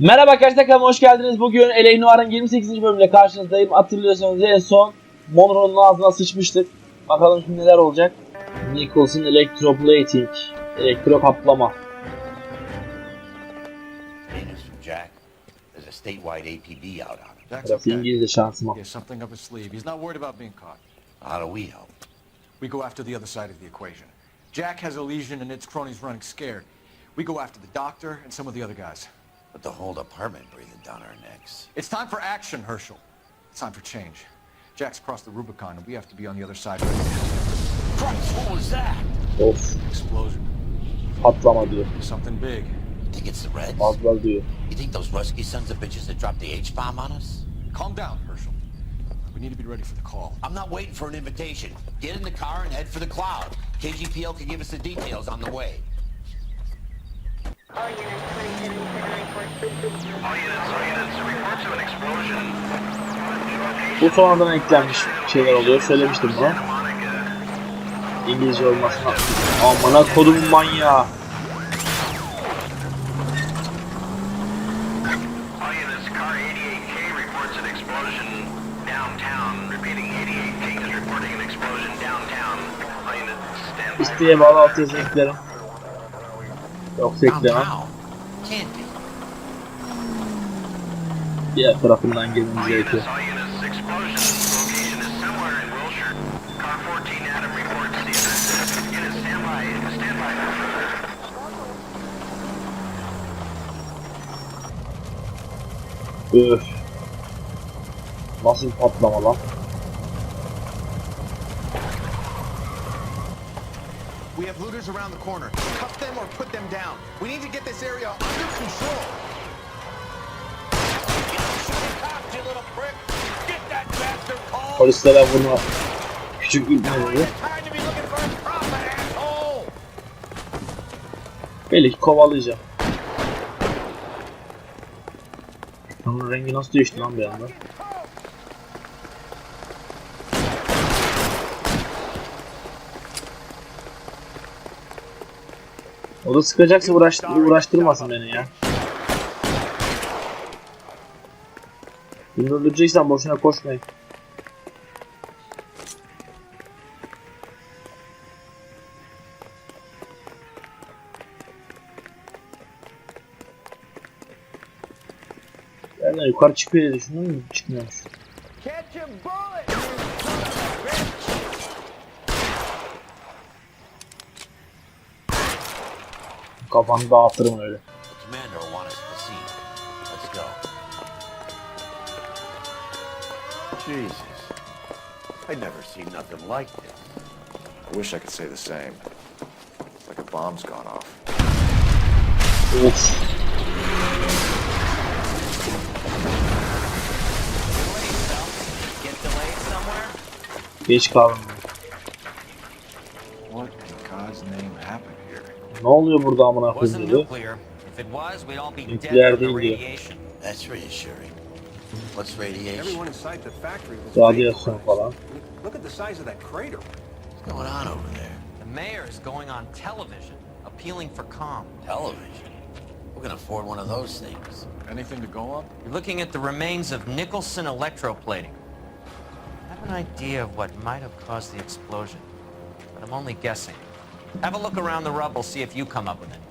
Merhaba arkadaşlar, kanalıma hoş geldiniz. Bugün L.A. Noire'ın 28. bölümüyle karşınızdayım. Hatırlıyorsanız en son Monroe'nun ağzına sıçmıştık. Bakalım şimdi neler olacak. Nicholson Electroplating. Elektro kaplama. Jack, there's a statewide APB out on him. Biraz İngilizce şansıma. He has something up his sleeve. He's not worried about being caught. How do we help? We go after the other side of the equation. Jack has a lesion and its cronies running scared. We go after the doctor and some of the other guys. But the whole department breathing down our necks. It's time for action, Herschel. It's time for change. Jack's crossed the Rubicon and we have to be on the other side. Christ, what was that? Of. Explosion. Patlama diyor. Something big. You think it's the Reds? Fazla diyor. You think those Rusky sons of bitches that dropped the H-bomb on us? Calm down, Herschel. We need to be ready for the call. I'm not waiting for an invitation. Get in the car and head for the cloud. KGPL can give us the details on the way. All units, 27 report. All units, reports of an explosion. Bu sonradan eklenmiş şeyler oluyor. Söylemiştim bunu. İngilizce olmasına. Amına kodumun manyağı. All units, car 88K reports an explosion downtown. Repeating, 88K is reporting an explosion downtown. All units, stand by. İsteğe bağlı alt yazı eklerim. Yoksa eklemem. Downtown? Can't be. Diğer tarafından girmemiz gerekiyor. All units, explosion. Location is somewhere in Wilshire. Car 14 Adam reports the address. Units, stand by. Stand by. Öf. Nasıl bir patlama lan? We have looters around the corner. Cuff them or put them down. We need to get this area under control. Polislere vurma. Küçük ülkeleri. Belli ki kovalayacağım. Onun rengi nasıl değişti lan bir anda? O da sıkacaksa uğraştırmasın beni ya. Bunu öldüreceksen boşuna koşmayın. Yerden yukarı çıkıyor diye düşündün mü? Çıkmıyormuş. Kafanı dağıtırım öyle. Commander will want us to see. Let's go. Jesus. I've never seen nothing like this. I wish I could say the same. It's like a bomb's gone off. Of. Get delayed somewhere? Geç kaldım. What in God's name happened here? Ne oluyor burada amına Wasn't koyayım dedi. nuclear. If it was, we'd all be dead Nükleer from the değil diyor. radiation. That's reassuring. What's radiation? Everyone inside the factory was Radyasyon falan. Look at the size of that crater. What's going on over there? The mayor is going on television, appealing for calm. Television. We're gonna afford one of those things. Anything to go on? You're looking at the remains of Nicholson electroplating. I have an idea of what might have caused the explosion, but I'm only guessing. Have a look around the rubble, see if you come up with anything.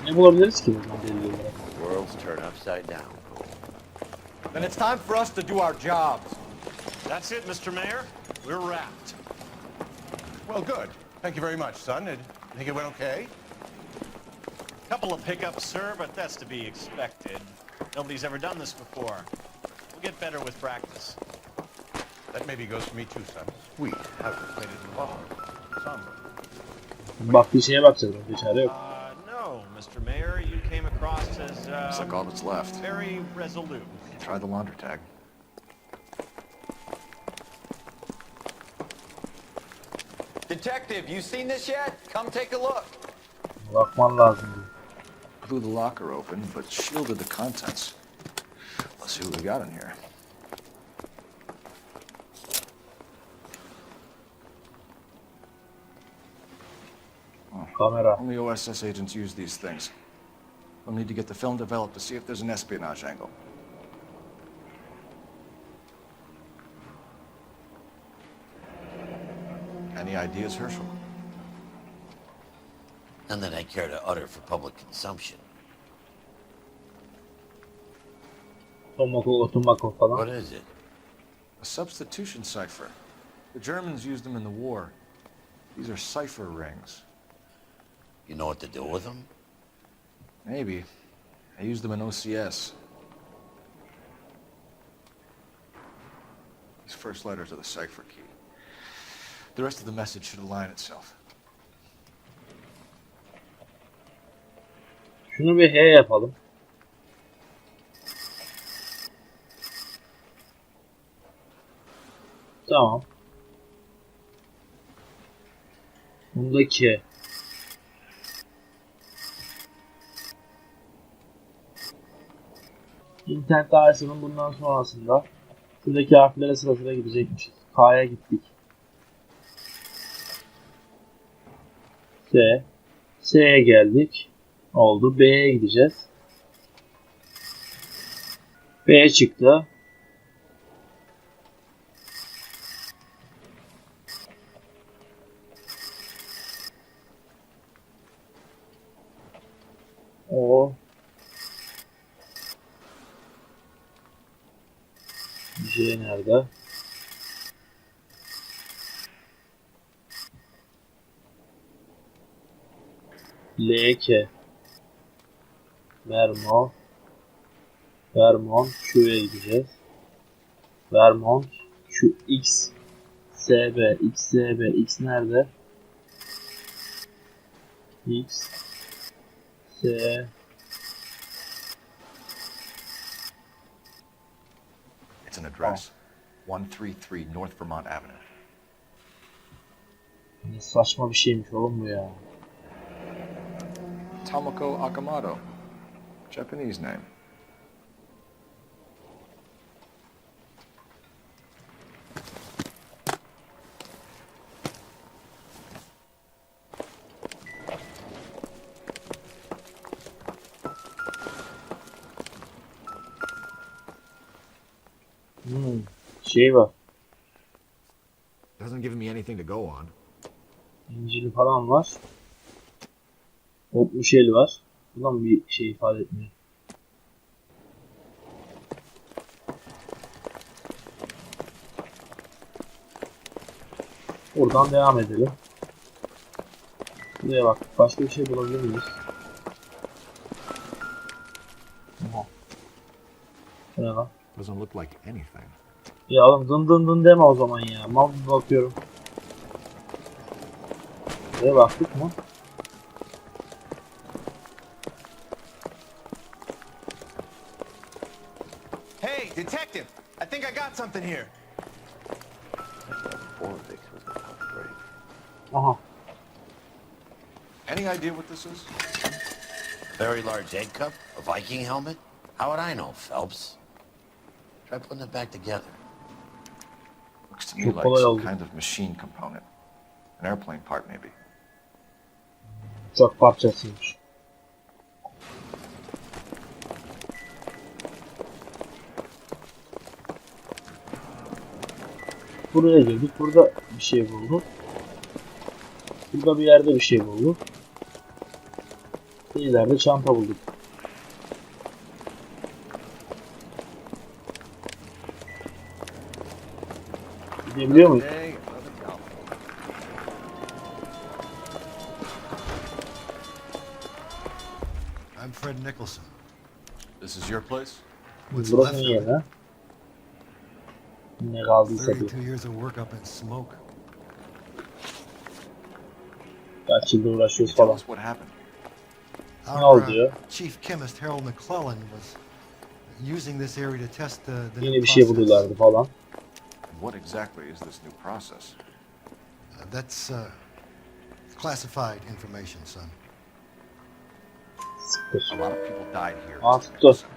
Ne bulabiliriz ki buradan belli olarak? World's turned upside down. Then it's time for us to do our jobs. That's it, Mr. Mayor. We're wrapped. Well, good. Thank you very much, son. I think it went okay. Couple of hiccups, sir, but that's to be expected. Nobody's ever done this before. We'll get better with practice. That maybe goes for me too, son. Sweet. I've played it in somber. Baktığı şeye bakacağız. Bir çare yok. No, Mr. Mayor, you came across as, It's like all that's left. very resolute. Try the laundry tag. Detective, you seen this yet? Come take a look. Bakman lazım. Blew the locker open, but shielded the contents. Let's see what we got in here. Kamera. Only OSS agents use these things. We'll need to get the film developed to see if there's an espionage angle. Any ideas, Herschel? None that I care to utter for public consumption. Otomako falan. What is it? A substitution cipher. The Germans used them in the war. These are cipher rings. You know what to do with them? Maybe. I used them in OCS. These first letters are the cipher key. The rest of the message should align itself. Şunu bir H yapalım. Tamam. Bundaki internet dairesinin bundan sonrasında şuradaki harflere sırasıyla gidecekmişiz. K'ya gittik. S. S'ye geldik. Oldu. B'ye gideceğiz. B çıktı. O. J nerede? L.K. Vermont Q'ya gideceğiz. Vermont Q X SB X nerede? X S It's an address. 133 North Vermont Avenue. Ne saçma bir şeymiş oğlum bu ya. Tomoko Akamoto. Japanese name. Şey var. Doesn't give me anything to go on. İncili falan var. Kopmuş el var. Buradan bir şey ifade etmiyor. Buradan devam edelim. Buraya bak. Başka bir şey bulabilir miyiz? Aha. Bu ne lan? Doesn't look like anything. Ya oğlum dın dın dın deme o zaman ya. Mal bakıyorum. Buraya baktık mı? Hey, detective! I think I got something here. Aha. Any idea what this is? Very large egg cup? A Viking helmet? How would I know, Phelps? Try putting it back together. Looks to me Çok like kolay some oldu. kind of machine component. An airplane part, maybe. Uçak parçasıymış. Buraya girdik. Burada bir şey bulduk. Burada bir yerde bir şey bulduk. İleride çanta bulduk. Gidebiliyor muyuz? I'm Fred Nicholson. This is your place? What's Burası left niye of it? lan? Ne kaldıysa bir. 32 years of work up in smoke. Kaç yıldır uğraşıyoruz Tell falan. us what happened. Ne oldu ya? Chief chemist Harold McClellan was using this area to test the Yine new bir şey process. buluyorlardı falan. What exactly is this new process? That's classified information, son. Siktir. A lot of people died here. Ah, Mr. dur. Nicholson.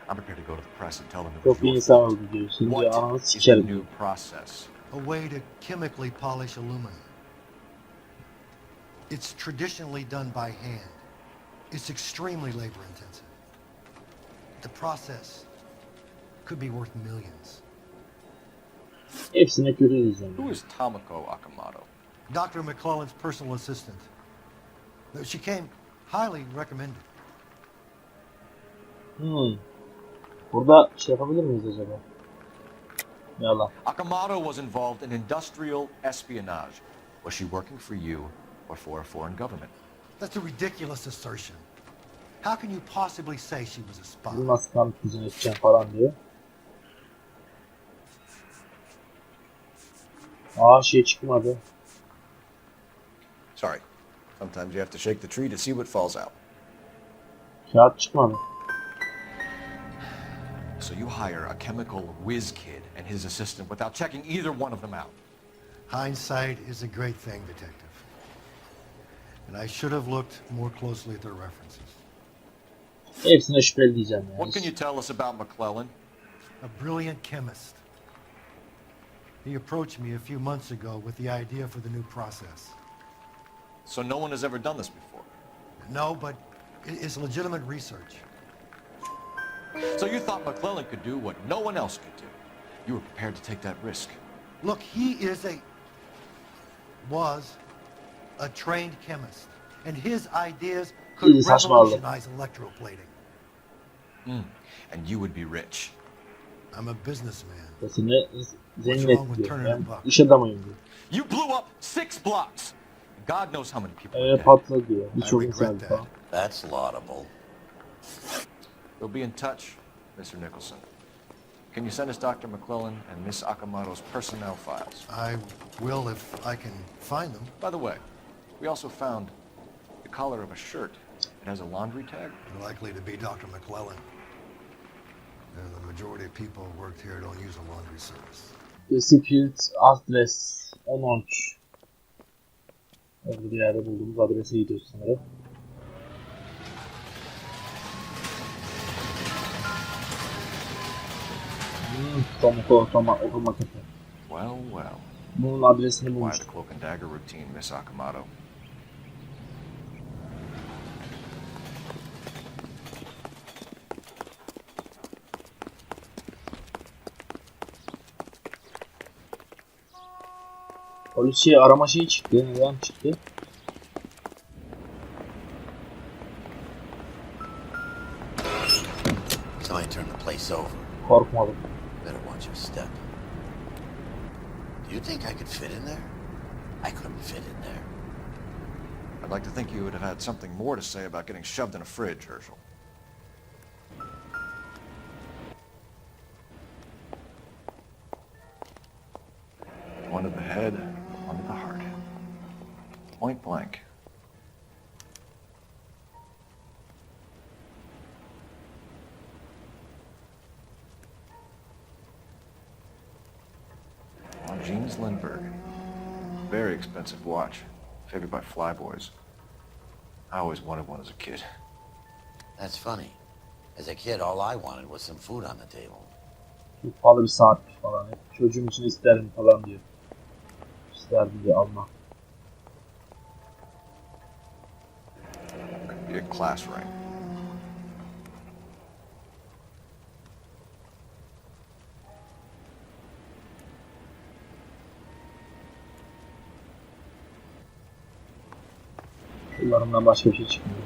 I'm prepared to go to the press and tell them it was Çok iyi your insan fault. öldü diyor. Şimdi What ananı is the sikerim. new process? A way to chemically polish aluminum. It's traditionally done by hand. It's extremely labor intensive. The process could be worth millions. Hepsine görürüz yani. Who is Tomoko Akamoto? Dr. McClellan's personal assistant. She came highly recommended. Burada şey yapabilir miyiz acaba? Yalan. Akamoto was involved in industrial espionage. Was she working for you or for a foreign government? That's a ridiculous assertion. How can you possibly say she was a spy? Bunu nasıl kanıtlayacağım edeceğim falan diyor. Şey çıkmadı. Sorry. Sometimes you have to shake the tree to see what falls out. Kağıt çıkmadı. So you hire a chemical whiz kid and his assistant without checking either one of them out. Hindsight is a great thing, detective. And I should have looked more closely at their references. Hepsine şüpheli diyeceğim yani. What can you tell us about McClellan? A brilliant chemist. He approached me a few months ago with the idea for the new process. So no one has ever done this before? No, but it's legitimate research. So you thought McClellan could do what no one else could do? You were prepared to take that risk? Look, he was a trained chemist, and his ideas could İyi saçmalık. revolutionize electroplating. And you would be rich. I'm a businessman. Sesini zengin What's wrong with et diyor. turning Ben a buck? iş adamıyım diyor. You blew up 6 blocks. God knows how many people are dead. Patla diyor. I Birçok regret insan that. falan. That's laudable. We'll be in touch, Mr. Nicholson. Can you send us Dr. McClellan and Miss Akamoto's personnel files? I will if I can find them. By the way, we also found the collar of a shirt. It has a laundry tag. Likely to be Dr. McClellan. The majority of people who worked here don't use a laundry service. Spirit adres 13. Orada bir yerde bulduğumuz adrese gidiyoruz sanırım. Otomatik. Well, well. Bunun adresini Why the bulmuştuk. cloak and dagger routine, Miss Akamoto? Polis arama şeyi çıktı. Neden çıktı? Somebody turned the place over. Korkmadım. Better watch your step. Do you think I could fit in there? I couldn't fit in there. I'd like to think you would have had something more to say about getting shoved in a fridge, Herschel. One to the head, one to the heart. Point blank. Jeans Lindbergh. Very expensive watch. Favored by flyboys. I always wanted one as a kid. That's funny. As a kid, all I wanted was some food on the table. Çok pahalı bir saatmiş falan. Hep çocuğum için isterim falan diyor. İsterdim diye alma. Be a class ring. Kullarımdan başka bir şey çıkmıyor.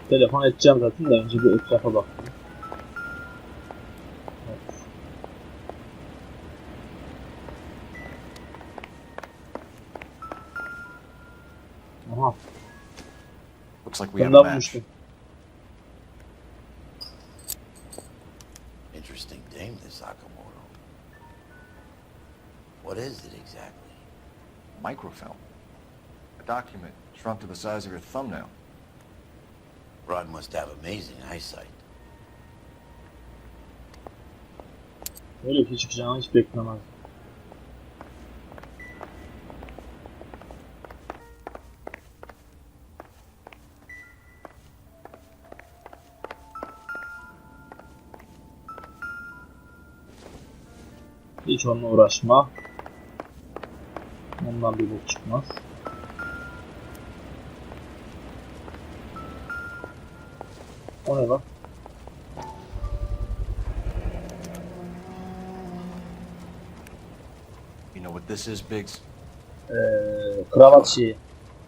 Telefon edeceğim zaten de önce bir etrafa baktım. Evet. Aha. Looks like we have a Bundan match. bulmuştum. Interesting dame, this Akamoto. What is it exactly? Microfilm. A document shrunk to the size of your thumbnail. Rod must have amazing eyesight. Öyle bir şey çıkacağını hiç beklemezdim. Hiç onunla uğraşma. Bundan bir bok çıkmaz. O ne lan? You know what this is, Biggs? Kravat şeyi.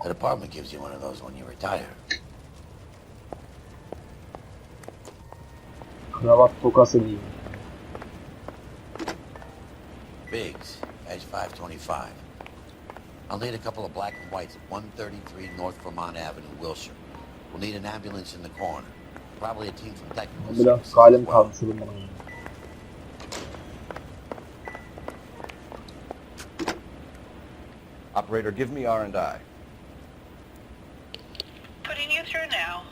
The department gives you one of those when you retire. Kravat tokası diyeyim. Biggs, edge 525. I'll need a couple of black and whites at 133 North Vermont Avenue, Wilshire. We'll need an ambulance in the corner. Probably a team from technical Ambulans services halim as well. kalmış oğlum bana. Operator, give me R&I. Putting you through now.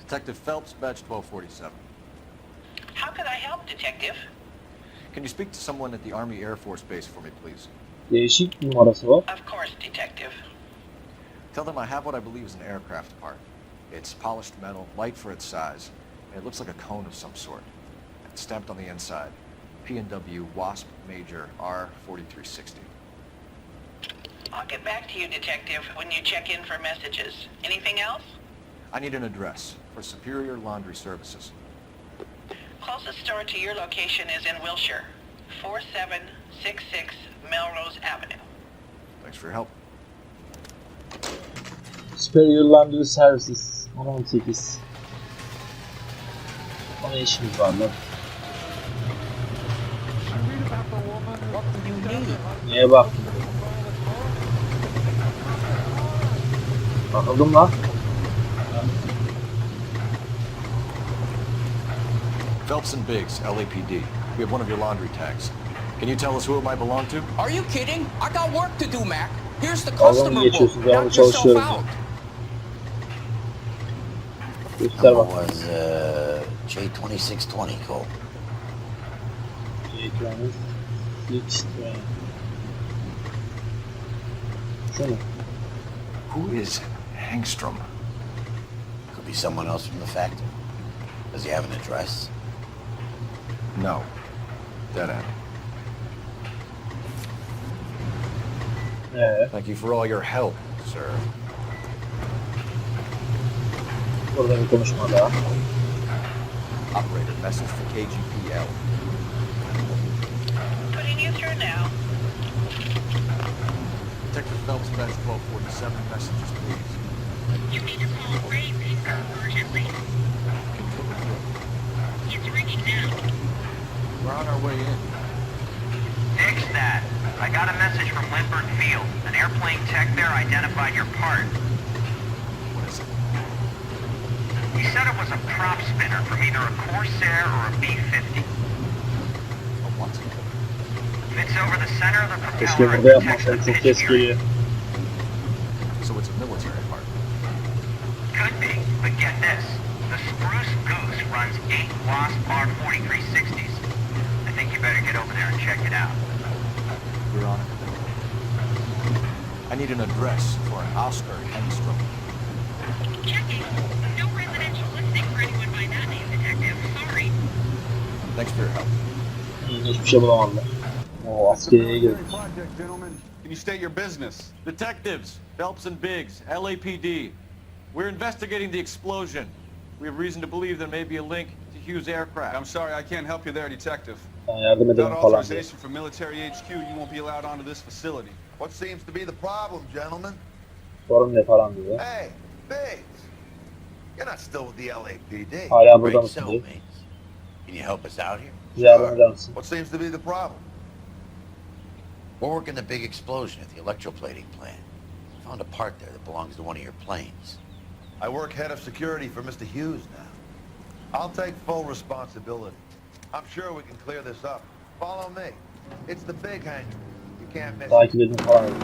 Detective Phelps, badge 1247. How could I help, Detective? Can you speak to someone at the Army Air Force Base for me, please? Değişik bir numarası var. Of course, Detective. Tell them I have what I believe is an aircraft part. It's polished metal, light for its size, and it looks like a cone of some sort. It's stamped on the inside. P&W Wasp Major R4360. I'll get back to you, Detective, when you check in for messages. Anything else? I need an address for Superior Laundry Services. Closest store to your location is in Wilshire, 4766 Melrose Avenue. Thanks for your help. Superior Laundry Services 18. Ona işimiz var lan. Neye bak? Bakıldım lan. Phelps and Biggs, LAPD. We have one of your laundry tags. Can you tell us who it might belong to? Are you kidding? I got work to do, Mac. Here's the Dalga mı customer book. geçiyorsun? Devamlı Knock yourself çalışıyorum. out. Göster Number bak. was J2620, Cole. Ekranı. Şu ne? Who is Hangstrom? Could be someone else from the factory. Does he have an address? No. Dead end. Thank you for all your help, sir. Burada bir konuşma daha. Operator, message for KGPL. Putting you through now. Detective Phelps, badge 1247, messages, please. You need to call Ray Baker urgently. It's ringing now. We're on our way in. Fix that. I got a message from Lindbergh Field. An airplane tech there identified your part. What is it? He said it was a prop spinner from either a Corsair or a B-50. A what? Fits over the center of the Keşke propeller and burada protects yapmasaydı. the Çok pitch ses gear. geliyor. So it's a military part. Could be, but get this. The Spruce Goose runs 8 Wasp R4360s. I think you better get over there and check it out. You're on it. I need an address for an Oscar Hangstrom. Checking. No residential listing for anyone by that name, Detective. Sorry. Thanks for your help. Hiçbir şey bulamadılar. O askeriye girdik. Can you state your business? Detectives, Phelps and Biggs, LAPD. We're investigating the explosion. We have reason to believe there may be a link to Hughes' aircraft. I'm sorry, I can't help you there, Detective. Ben yardım ederim Without falan diye. authorization from military HQ, you won't be allowed onto this facility. What seems to be the problem, gentlemen? Sorun ne falan diyor. Hey, Biggs! You're not still with the LAPD. Hala burada Great mısın diyor. cellmates. Can you help us out here? Yardım eder misin? What seems to be the problem? We're working the big explosion at the electroplating plant. Found a part there that belongs to one of your planes. I work head of security for Mr. Hughes now. I'll take full responsibility. I'm sure we can clear this up. Follow me. It's the big hangar. You can't miss it. Takip edin falan diyor.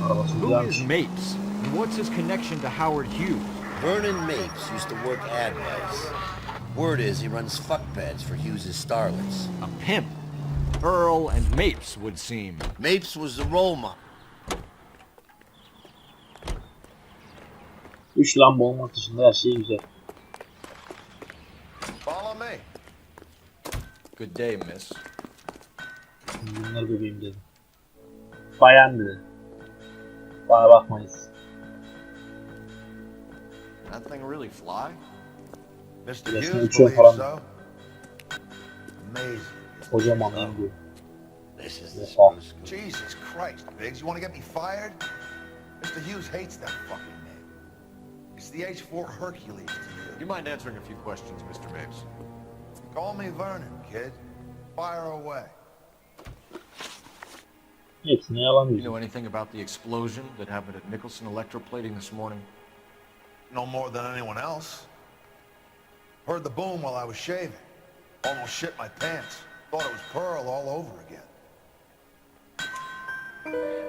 Arabası Who güzelmiş. is Mapes? And what's his connection to Howard Hughes? Vernon Mapes used to work ad-wise. Word is he runs fuck beds for Hughes' starlets. A pimp. Earl and Mapes would seem. Mapes was the role model. 3 lamba olmak dışında her şey güzel. Follow me. Good day, miss. Bunları bebeğim dedim. Bayan dedi. Bana bakmayız. That thing really fly? Mr. Resmen Hughes uçuyor believes falan. so. Amazing. Kocaman lan diyor. This is the Oha. spruce goose. Jesus Christ, Biggs, you want to get me fired? Mr. Hughes hates that fucking name. It's the H-4 Hercules to you. You mind answering a few questions, Mr. Mapes? Call me Vernon, kid. Fire away. Hepsine yalan You know diyor. anything about the explosion that happened at Nicholson Electroplating this morning? No more than anyone else. Heard the boom while I was shaving. Almost shit my pants. Thought it was Pearl all over again.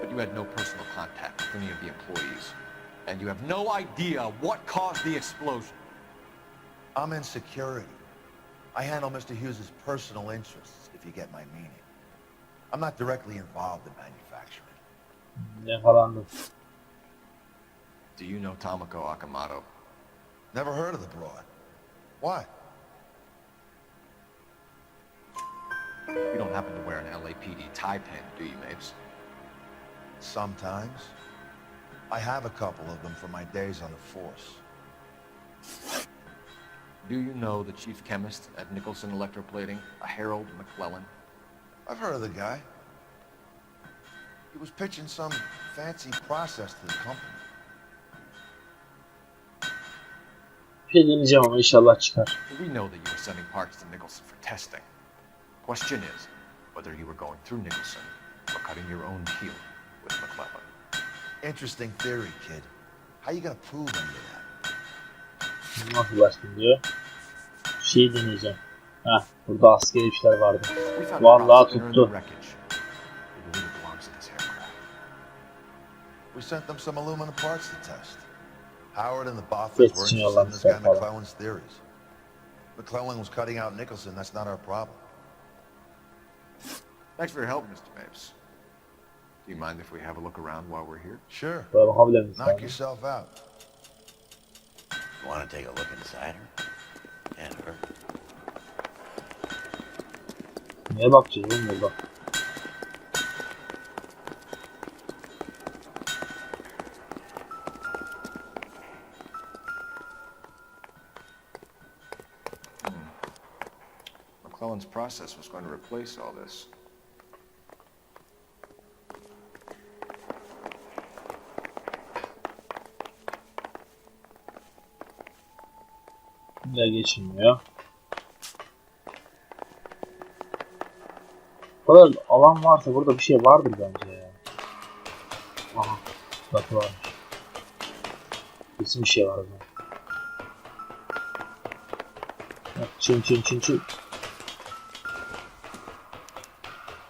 But you had no personal contact with any of the employees. And you have no idea what caused the explosion. I'm in security. I handle Mr. Hughes's personal interests, if you get my meaning. I'm not directly involved in manufacturing. Yakalandım. Do you know Tomoko Akamoto? Never heard of the broad. Why? You don't happen to wear an LAPD tie pin, do you, Mapes? Sometimes. I have a couple of them from my days on the force. Do you know the chief chemist at Nicholson Electroplating, a Harold McClellan? I've heard of the guy. He was pitching some fancy process to the company. Bir şey deneyeceğim ama inşallah çıkar. We know that you were sending parts to Nicholson for testing. Question is whether you were going through Nicholson or cutting your own deal with McClellan. Interesting theory, kid. How you gonna prove any of that? Nasıl ulaştım diyor. Bir şey deneyeceğim. Heh, burada askeri işler vardı. We found Vallahi a process in the tuttu. wreckage. We believe it belongs to this aircraft. We sent them some aluminum parts to test. Howard and the Boffins Yes, were you know, interested in this guy like, McClellan's theories. McClellan was cutting out Nicholson. That's not our problem. Thanks for your help, Mr. Mapes. Do you mind if we have a look around while we're here? Sure. Buraya bakabilir misin? Knock yourself out. You want to take a look inside her? And her? Neye bakacağız oğlum burada? McClellan's process was going to replace all this. Buraya geçilmiyor. Bu kadar alan varsa burada bir şey vardır bence ya. Aha. Bak var. Kesin bir şey var burada. Çin çin çin çin.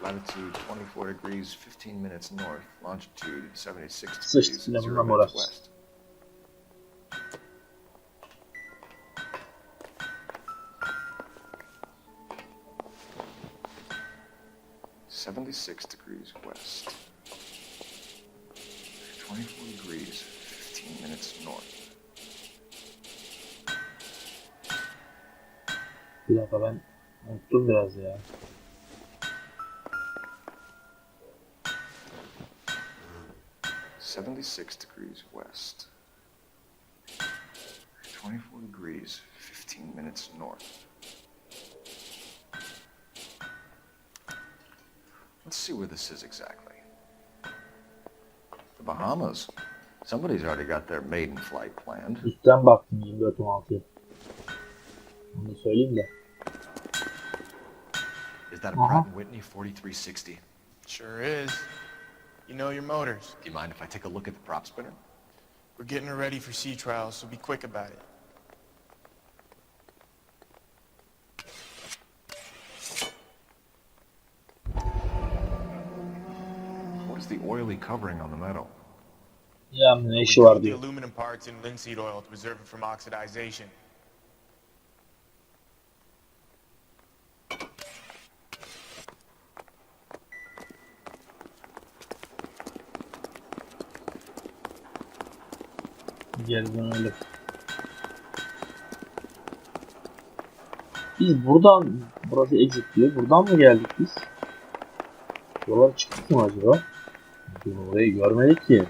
Latitude 24 degrees 15 minutes north, longitude 76 Sıçtık degrees yine 0 bundan minutes uğraştık. west. $76 degrees west. 24 degrees 15 minutes north. Bir dakika ben unuttum biraz ya. $76 degrees west. 24 degrees 15 minutes north. Let's see where this is exactly. The Bahamas. Somebody's already got their maiden flight planned. Üstten baktım 24-16'ya. Onu da söyleyeyim de. Is that a Pratt & Whitney 4360? Sure is. You know your motors. Do you mind if I take a look at the prop spinner? We're getting her ready for sea trials, so be quick about it. What is the oily covering on the metal? Ya ne işi We var coat the diyor. aluminum parts in linseed oil to preserve it from oxidization. Geri dönelim. Biz buradan, burası exit diyor. Buradan mı geldik biz? Buralara çıktık mı acaba? Biz orayı görmedik ki.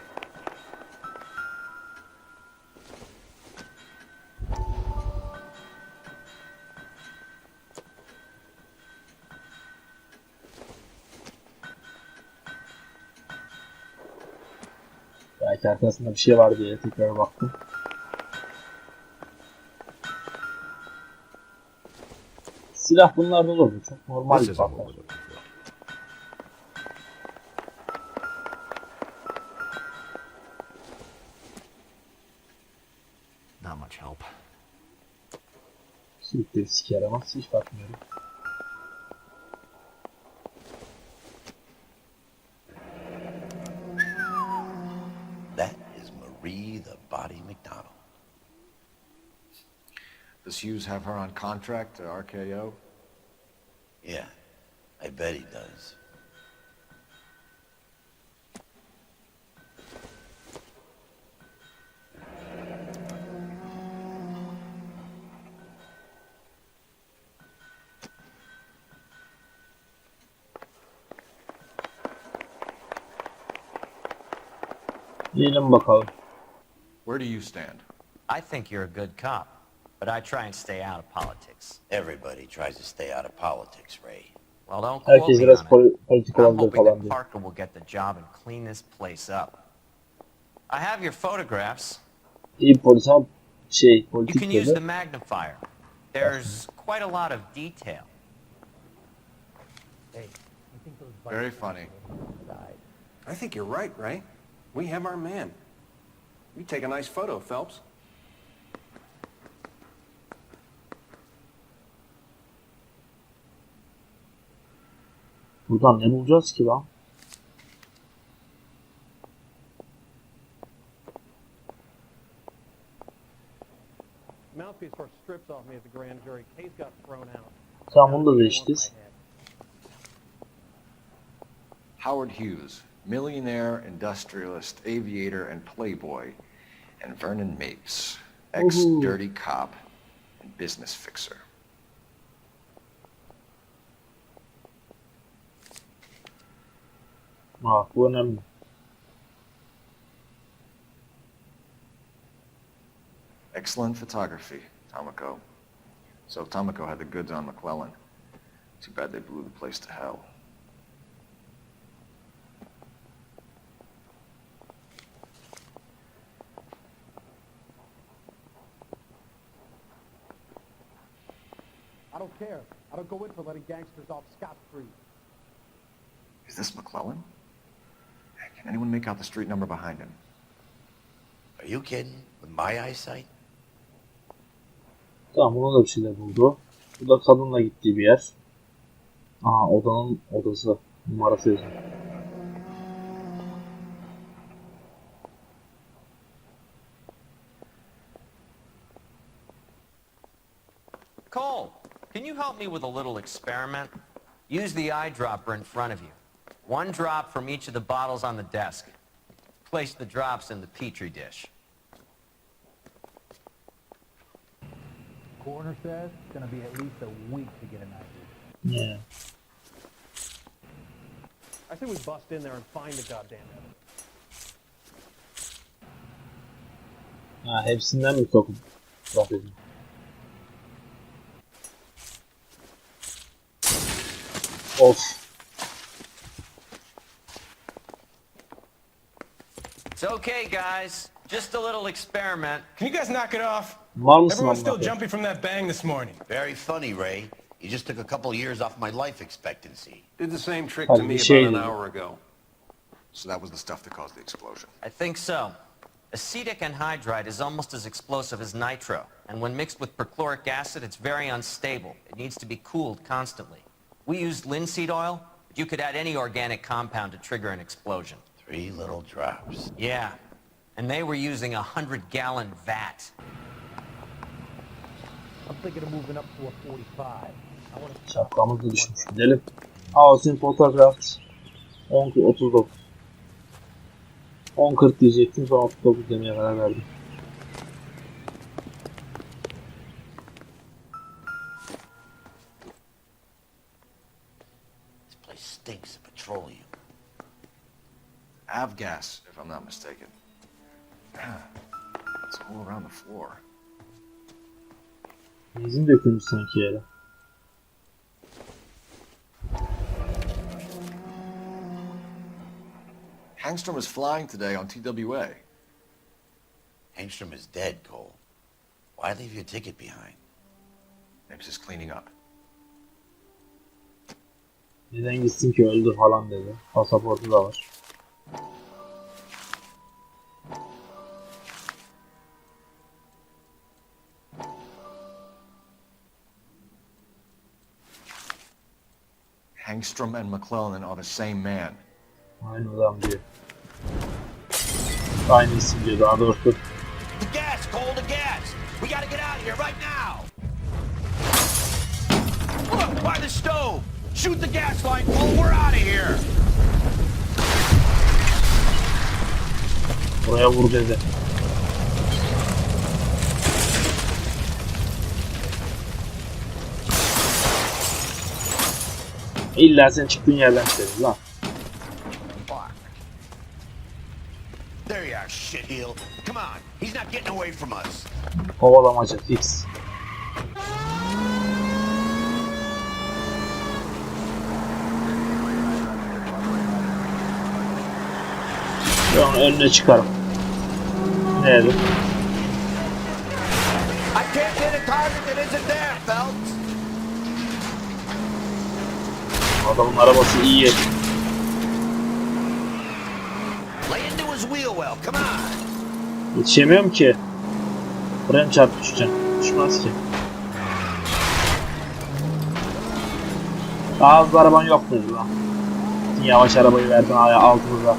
Belki arkasında bir şey var diye tekrar baktım. Silah bunlarda olur mu? Çok normal bir patlar. Not much help. Sürekli siker ama hiç bakmıyorum. That is Marie the Body McDonald. Does Hughes have her on contract to RKO? Yeah, I bet he does. Yiyelim bakalım. Where do you stand? I think you're a good cop, but I try and stay out of politics. Everybody tries to stay out of politics, Ray. Well, don't quote Herkes me biraz on it. politik I'm olabilir hoping falan that diyor. Parker will get the job and clean this place up. I have your photographs. İyi polis ama You politik can use the dedi. magnifier. There's quite a lot of detail. Very funny. I think you're right, Ray. We have our man. You take a nice photo, Phelps. Buradan ne bulacağız ki lan? Mouthpiece first strips off me at the grand jury. Case got thrown out. Tamam bunu da değiştir. Howard Hughes, millionaire, industrialist, aviator, and playboy, and Vernon Mapes, ex-dirty cop and business fixer. Bu önemli. Excellent photography, Tomoko. So Tomoko had the goods on McClellan. Too bad they blew the place to hell. I don't care. I don't go in for letting gangsters off scot-free. Is this McClellan? Can anyone make out the street number behind him? Are you kidding? With my eyesight? Tamam bunu da bir şeyler buldu. Bu da kadınla gittiği bir yer. Aha odanın odası. Numarası yazıyor. Cole, can you help me with a little experiment? Use the eyedropper in front of you. One drop from each of the bottles on the desk. Place the drops in the petri dish. Coroner says it's going to be at least a week to get an idea. Yeah. I say we bust in there and find the goddamn evidence. Ha, hepsinden mi sokup bakayım? Of. It's okay, guys. Just a little experiment. Can you guys knock it off? Mal mısın Everyone's still amına koyayım? jumping from that bang this morning. Very funny, Ray. You just took a couple of years off my life expectancy. Did the same trick Hadi to me bir şey about an dedi. hour ago. So that was the stuff that caused the explosion. I think so. Acetic anhydride is almost as explosive as nitro, and when mixed with perchloric acid, it's very unstable. It needs to be cooled constantly. We used linseed oil, but you could add any organic compound to trigger an explosion. 3 little drops. Yeah, and they were using a 100-gallon vat. I'm thinking of moving up to a 45. I want to... Şapkamız da düşmüş. Gidelim. Housing Photograph 10.39 10.40 diyecektim sonra 39 demeye karar verdim. This place stinks of petroleum. gas, if I'm not mistaken. It's all around the floor. Benzin dökülmüş sanki yere. Hangstrom is flying today on TWA. Hangstrom is dead, Cole. Why leave your ticket behind? Maybe just cleaning up. Neden gitsin ki, öldü falan dedi. Pasaportu da var. Hangstrom and McClellan are the same man. Aynı adam diyor. Aynı isim diyor daha doğrusu. The gas, Cole, the gas! We gotta get out of here right now! Look, by the stove! Shoot the gas line, Cole, we're out of here! Buraya vur dedi. İlla sen çıktığın yerden çıkarız lan. There you are, shitheel. Come on, he's not getting away from us. Kovalamaca fix. Ben onu önüne çıkarım. Nerede? I can't hit a target that isn't there, Phelps. Adamın arabası iyi. Lay into his wheel well, come on. Yetişemiyorum ki. Buraya mı çarpıp düşeceğim? Düşmez ki. Daha hızlı araban yok dedi lan. Yavaş arabayı verdin altımıza.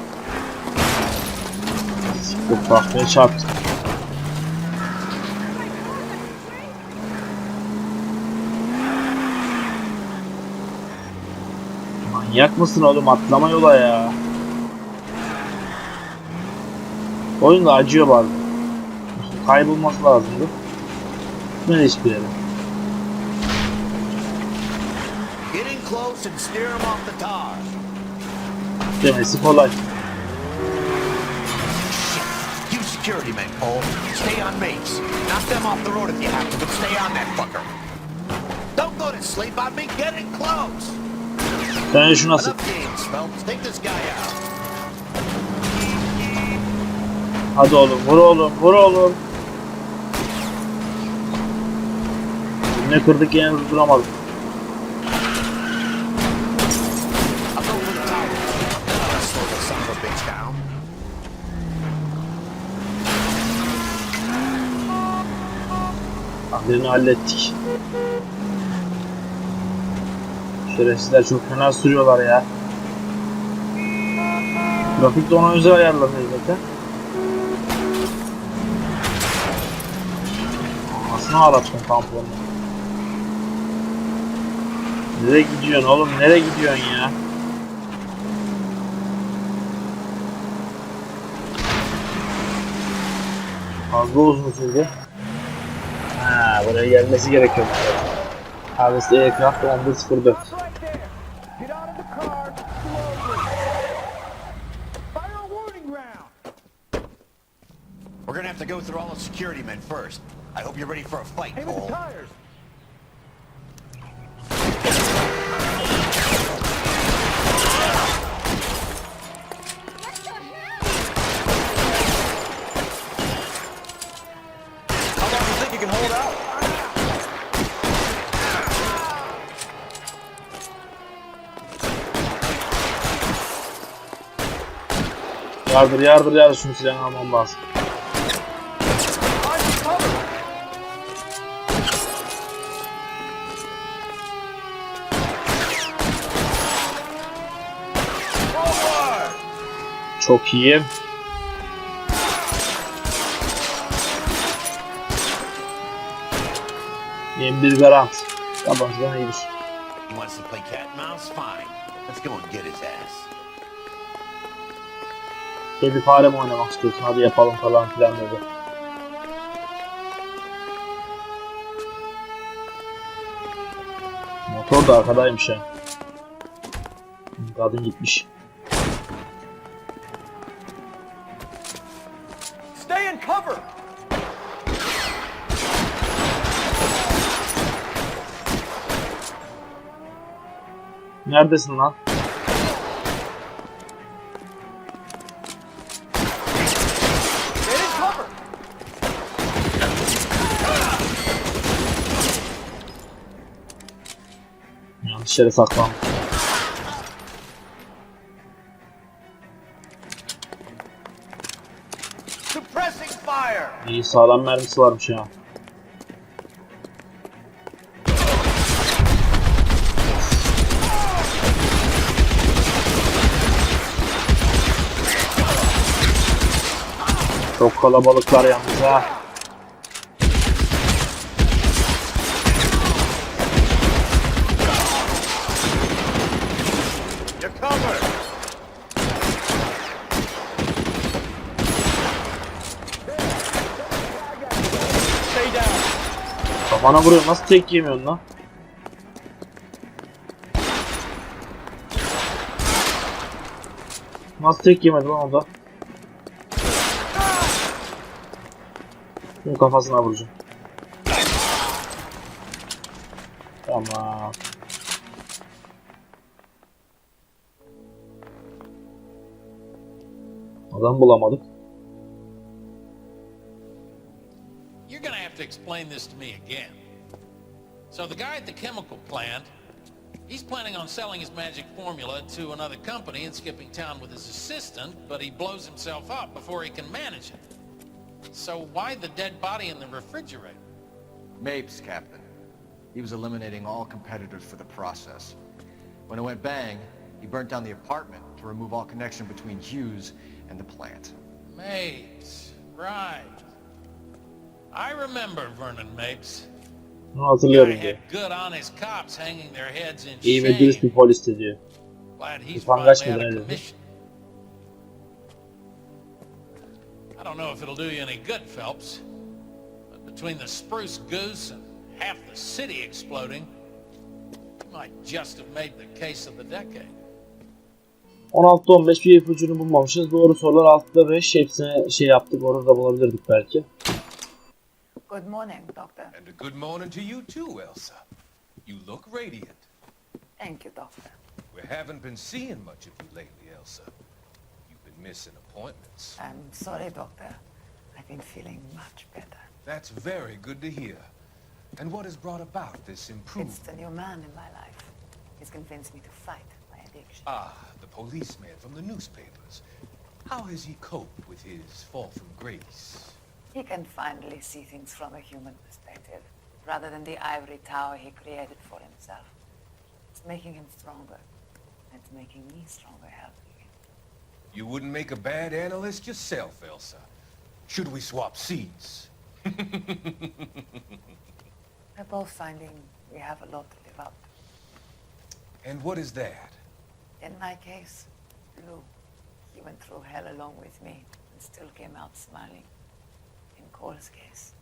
Siktir tahtaya çarptım. Manyak mısın oğlum, atlama yola ya. Oyun da acıyor bazen. Kaybolması lazımdı. Ne hiçbir yere. Get in close and steer him off the tar. Demesi kolay. You security men, Cole. Stay on base. Knock them off the road if you have to, but stay on that fucker. Don't go to sleep on me. Get in close. Ben şu nasıl? Enough games, Phelps. Take this guy out. Hadi oğlum, vur oğlum, vur oğlum. Ne kırdık yine durduramadık. Birini hallettik. Şerefsizler çok fena sürüyorlar ya. Trafik de ona özel ayarlanıyor zaten. Aslında ağlattım tamponu. Nereye gidiyorsun oğlum? Nereye gidiyorsun ya? Fazla uzun sürdü. Ha, buraya gelmesi gerekiyor. Harvest Aircraft 1104. We're gonna have to go through all the security men first. I hope you're ready for a fight, Cole. How long do you think you can hold out? Yardır şunu silahını almam lazım. Çok iyi. Yeni bir garant. Tabancadan iyidir. He wants to play cat and mouse? Fine. Let's go and get his ass. Kedi fare mi oynamak istiyorsun? Hadi yapalım falan filan dedi. Motor da arkadaymış ha. Kadın gitmiş. Stay in cover! Neredesin lan? Get in cover! Yanlış yere saklandım. Suppressing fire! İyi, sağlam mermisi varmış ya. Çok kalabalıklar yalnız ha. You're covered! Stay down! Kafana vuruyor, nasıl tek yemiyorsun lan? Nasıl tek yemedi lan o da? Bunun kafasına vuracağım. Tamam. Adam bulamadık. You're gonna have to explain this to me again. So the guy at the chemical plant, he's planning on selling his magic formula to another company and skipping town with his assistant, but he blows himself up before he can manage it. So why the dead body in the refrigerator? Mapes, Captain. He was eliminating all competitors for the process. When it went bang, he burnt down the apartment to remove all connection between Hughes and the plant. Mapes, right. I remember Vernon Mapes. Bunu hatırlıyorum Guy diyor. had good honest cops hanging their heads in İyi ve shame. dürüst bir polisti diyor. Glad he's Utangaç finally mıdır out ne of dedi? commission. I don't know if it'll do you any good, Phelps, but between the spruce goose and half the city exploding, you might just have made the case of the decade. 16'da 15 bir ipucunu bulmamışız. Doğru sorular 6'da 5. Hepsine şey yaptık. Orada da bulabilirdik belki. Good morning, Doctor. And a good morning to you too, Elsa. You look radiant. Thank you, Doctor. We haven't been seeing much of you lately, Elsa. You've been missing appointments. I'm sorry, Doctor. I've been feeling much better. That's very good to hear. And what has brought about this It's improvement? the new man in my life. He's convinced me to fight my addiction. Ah, the policeman from the newspapers. How has he coped with his fall from grace? He can finally see things from a human perspective, rather than the ivory tower he created for himself. It's making him stronger. It's making me stronger helping him. You wouldn't make a bad analyst yourself, Elsa. Should we swap seats? We're both finding we have a lot to live up to. And what is that? In my case, Lou, he went through hell along with me and still came out smiling. In Cole's case,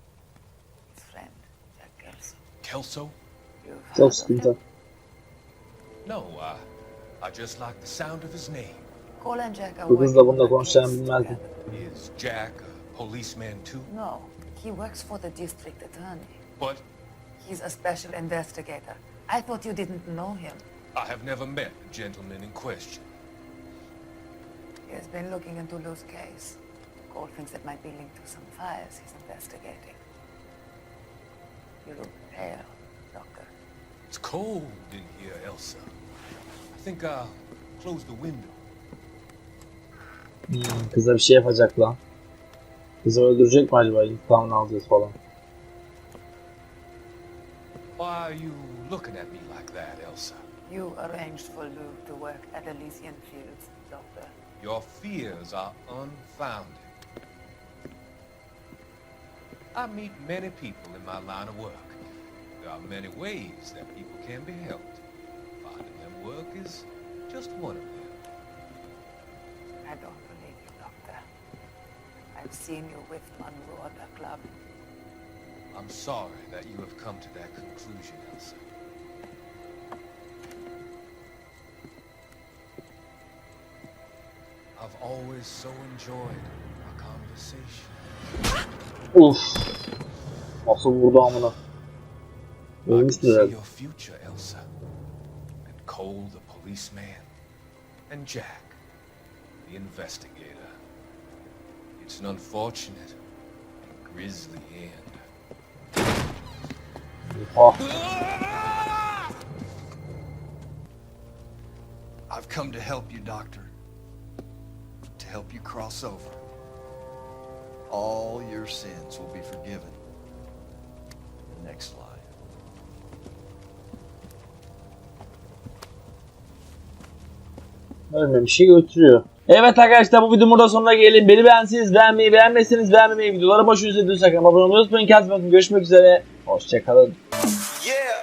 his friend, Jack Kelso. Kelso? You've heard Çok of sıkıntı. him? No, I just like the sound of his name. Cole and Jack are Bu kızla working bununla on a konuşacağımı case bilmezdim. together. Is Jack a policeman too? No, he works for the district attorney. But He's a special investigator. I thought you didn't know him. I have never met the gentleman in question. He has been looking into Lou's case. Cole thinks it might be linked to some fires he's investigating. You look pale, Doctor. It's cold in here, Elsa. I think I'll close the window. Kıza bir şey yapacak lan. Kızı öldürecek mi acaba? İntikamını alacağız falan. Why are you looking at me like that, Elsa? You arranged for Lou to work at Elysian Fields, Doctor. Your fears are unfounded. I meet many people in my line of work. There are many ways that people can be helped. Finding them work is just one of them. I don't believe you, Doctor. I've seen you with Monroe at the club. I'm sorry that you have come to that conclusion, Elsa. I've always so enjoyed our conversation. Uf. Nasıl vurdu amına. Ölmüştür herhalde. Your future, Elsa. And Cole, the policeman, and Jack, the investigator. It's an unfortunate and grisly end. I've come to help you, Doctor. To help you cross over. All your sins will be forgiven. In the next life. Ölmemişi götürüyor. Evet arkadaşlar, bu videonun burada sonuna gelelim. Beni beğenseniz beğenmeyi, beğenmezseniz beğenmemeyi, videolara boşuna izlediğiniz sakın abone olmayı unutmayın. Kendinize bakın, görüşmek üzere. Hoşçakalın. Yeah.